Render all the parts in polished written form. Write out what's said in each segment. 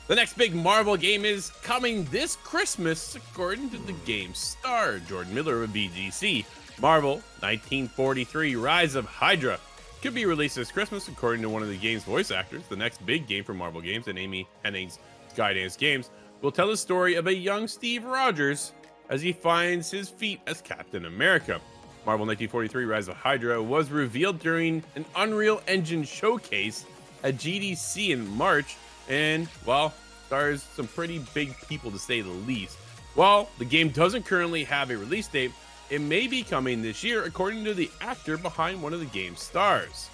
The next big Marvel game is coming this Christmas, according to the game star, Jordan Miller of VGC. Marvel 1943 Rise of Hydra could be released this Christmas, according to one of the game's voice actors. The next big game for Marvel Games and Amy Hennig's Skydance Games will tell the story of a young Steve Rogers as he finds his feet as Captain America. Marvel 1943 Rise of Hydra was revealed during an Unreal Engine showcase at GDC in March, and, well, stars some pretty big people to say the least. While the game doesn't currently have a release date, it may be coming this year, according to the actor behind one of the game's stars.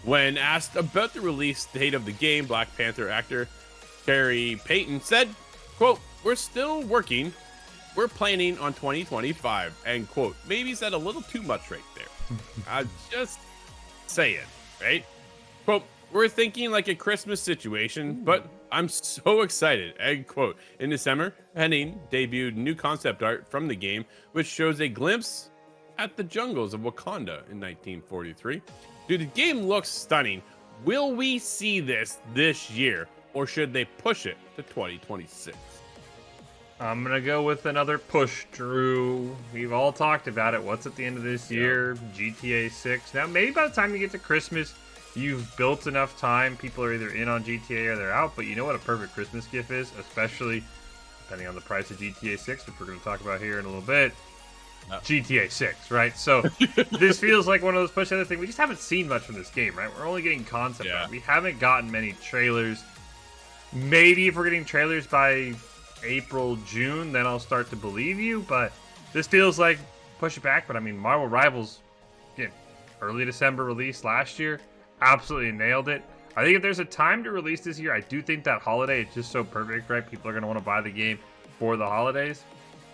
When asked about the release date of the game, Black Panther actor Khary Payton said, quote, "We're still working. We're planning on 2025, end quote." Maybe said a little too much right there. I'm just saying, right? Quote, "We're thinking like a Christmas situation, but I'm so excited," end quote. In December, Hennig debuted new concept art from the game, which shows a glimpse at the jungles of Wakanda in 1943. Dude, the game looks stunning. Will we see this year, or should they push it to 2026? I'm going to go with another push, Drew. We've all talked about it. What's at the end of this year? GTA 6. Now, maybe by the time you get to Christmas, you've built enough time. People are either in on GTA or they're out. But you know what a perfect Christmas gift is? Especially depending on the price of GTA 6, which we're going to talk about here in a little bit. GTA 6, right? So this feels like one of those push other things. We just haven't seen much from this game, right? We're only getting concept art. We haven't gotten many trailers. Maybe if we're getting trailers by April, June, then I'll start to believe you. But this feels like push it back. But I mean, Marvel Rivals, again, early December release last year, absolutely nailed it. I think if there's a time to release this year, I do think that holiday is just so perfect, right? People are going to want to buy the game for the holidays.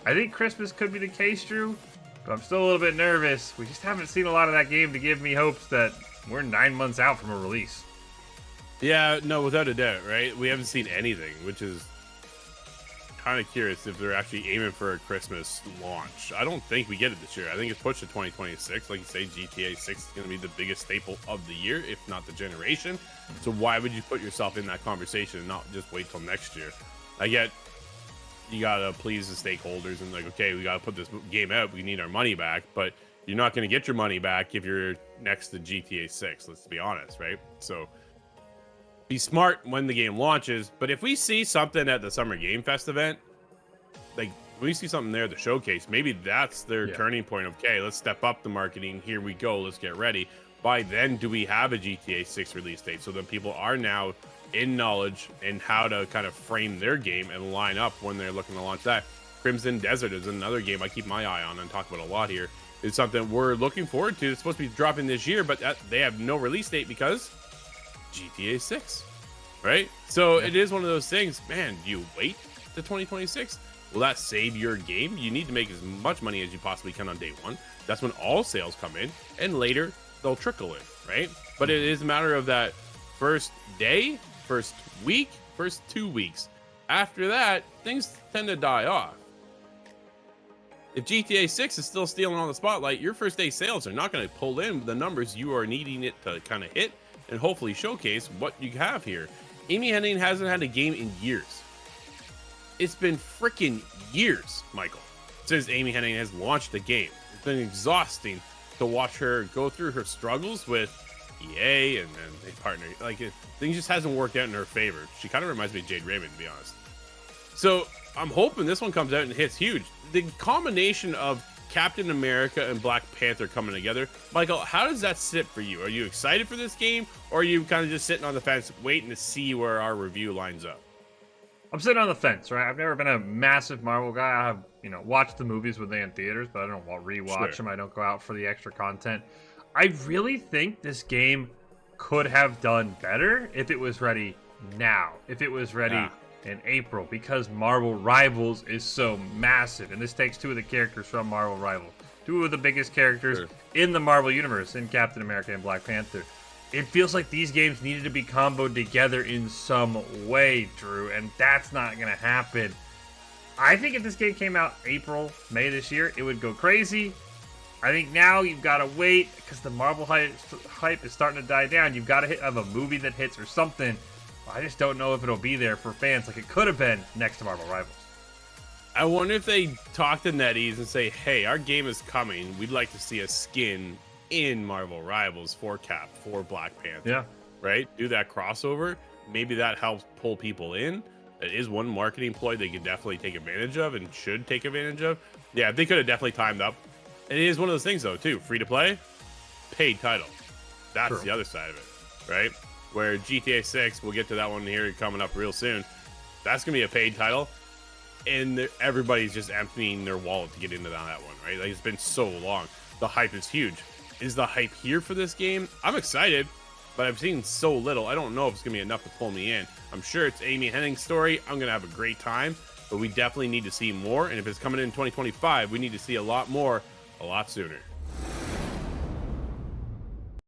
I think Christmas could be the case, Drew, but I'm still a little bit nervous. We just haven't seen a lot of that game to give me hopes that we're 9 months out from a release. Yeah, no, without a doubt, right? We haven't seen anything, which is kind of curious if they're actually aiming for a Christmas launch. I don't think we get it this year. I think it's pushed to 2026. Like you say, GTA 6 is going to be the biggest staple of the year, if not the generation. So why would you put yourself in that conversation and not just wait till next year? I get you got to please the stakeholders and like, okay, we got to put this game out. We need our money back, but you're not going to get your money back if you're next to GTA 6. Let's be honest, right? So be smart when the game launches. But if we see something at the Summer Game Fest event, like when we see something there at the showcase, maybe that's their turning point of, okay, let's step up the marketing. Here we go. Let's get ready. By then, do we have a GTA 6 release date? So then people are now in knowledge and how to kind of frame their game and line up when they're looking to launch that. Crimson Desert is another game I keep my eye on and talk about a lot here. It's something we're looking forward to. It's supposed to be dropping this year, but they have no release date because GTA 6, right? So it is one of those things, man, do you wait to 2026? Will that save your game? You need to make as much money as you possibly can on day one. That's when all sales come in, and later they'll trickle in, right? But it is a matter of that first day, first week, first 2 weeks. After that, things tend to die off. If GTA 6 is still stealing on the spotlight, your first day sales are not going to pull in the numbers you are needing it to kind of hit and hopefully showcase what you have here. Amy Hennig hasn't had a game in years. It's been freaking years, Michael, since Amy Hennig has launched the game. It's been exhausting to watch her go through her struggles with EA and then they partner. Like, things just hasn't worked out in her favor. She kind of reminds me of Jade Raymond, to be honest. So I'm hoping this one comes out and hits huge. The combination of Captain America and Black Panther coming together, Michael, how does that sit for you? Are you excited for this game, or are you kind of just sitting on the fence waiting to see where our review lines up? I'm sitting on the fence, right? I've never been a massive Marvel guy. I have, watched the movies when they're in theaters, but I don't rewatch them. I don't go out for the extra content. I really think this game could have done better if it was ready now. If it was ready in April, because Marvel Rivals is so massive, and this takes two of the characters from Marvel Rivals, two of the biggest characters in the Marvel universe, in Captain America and Black Panther. It feels like these games needed to be comboed together in some way, Drew, and that's not going to happen. I think if this game came out April, May this year, it would go crazy. I think now you've got to wait because the Marvel hype is starting to die down. You've got to have a movie that hits or something I just don't know if it'll be there for fans like it could have been next to Marvel Rivals. I wonder if they talk to NetEase and say, hey, our game is coming. We'd like to see a skin in Marvel Rivals for Cap, for Black Panther. Yeah. Right? Do that crossover. Maybe that helps pull people in. It is one marketing ploy they can definitely take advantage of and should take advantage of. Yeah, they could have definitely timed up. And it is one of those things, though, too. Free to play, paid title. That's True. the other side of it, right? Where GTA 6, we'll get to that one here coming up real soon. That's going to be a paid title. And everybody's just emptying their wallet to get into that one, right? Like, it's been so long. The hype is huge. Is the hype here for this game? I'm excited, but I've seen so little. I don't know if it's going to be enough to pull me in. I'm sure it's Amy Hennig's story. I'm going to have a great time, but we definitely need to see more. And if it's coming in 2025, we need to see a lot more, a lot sooner.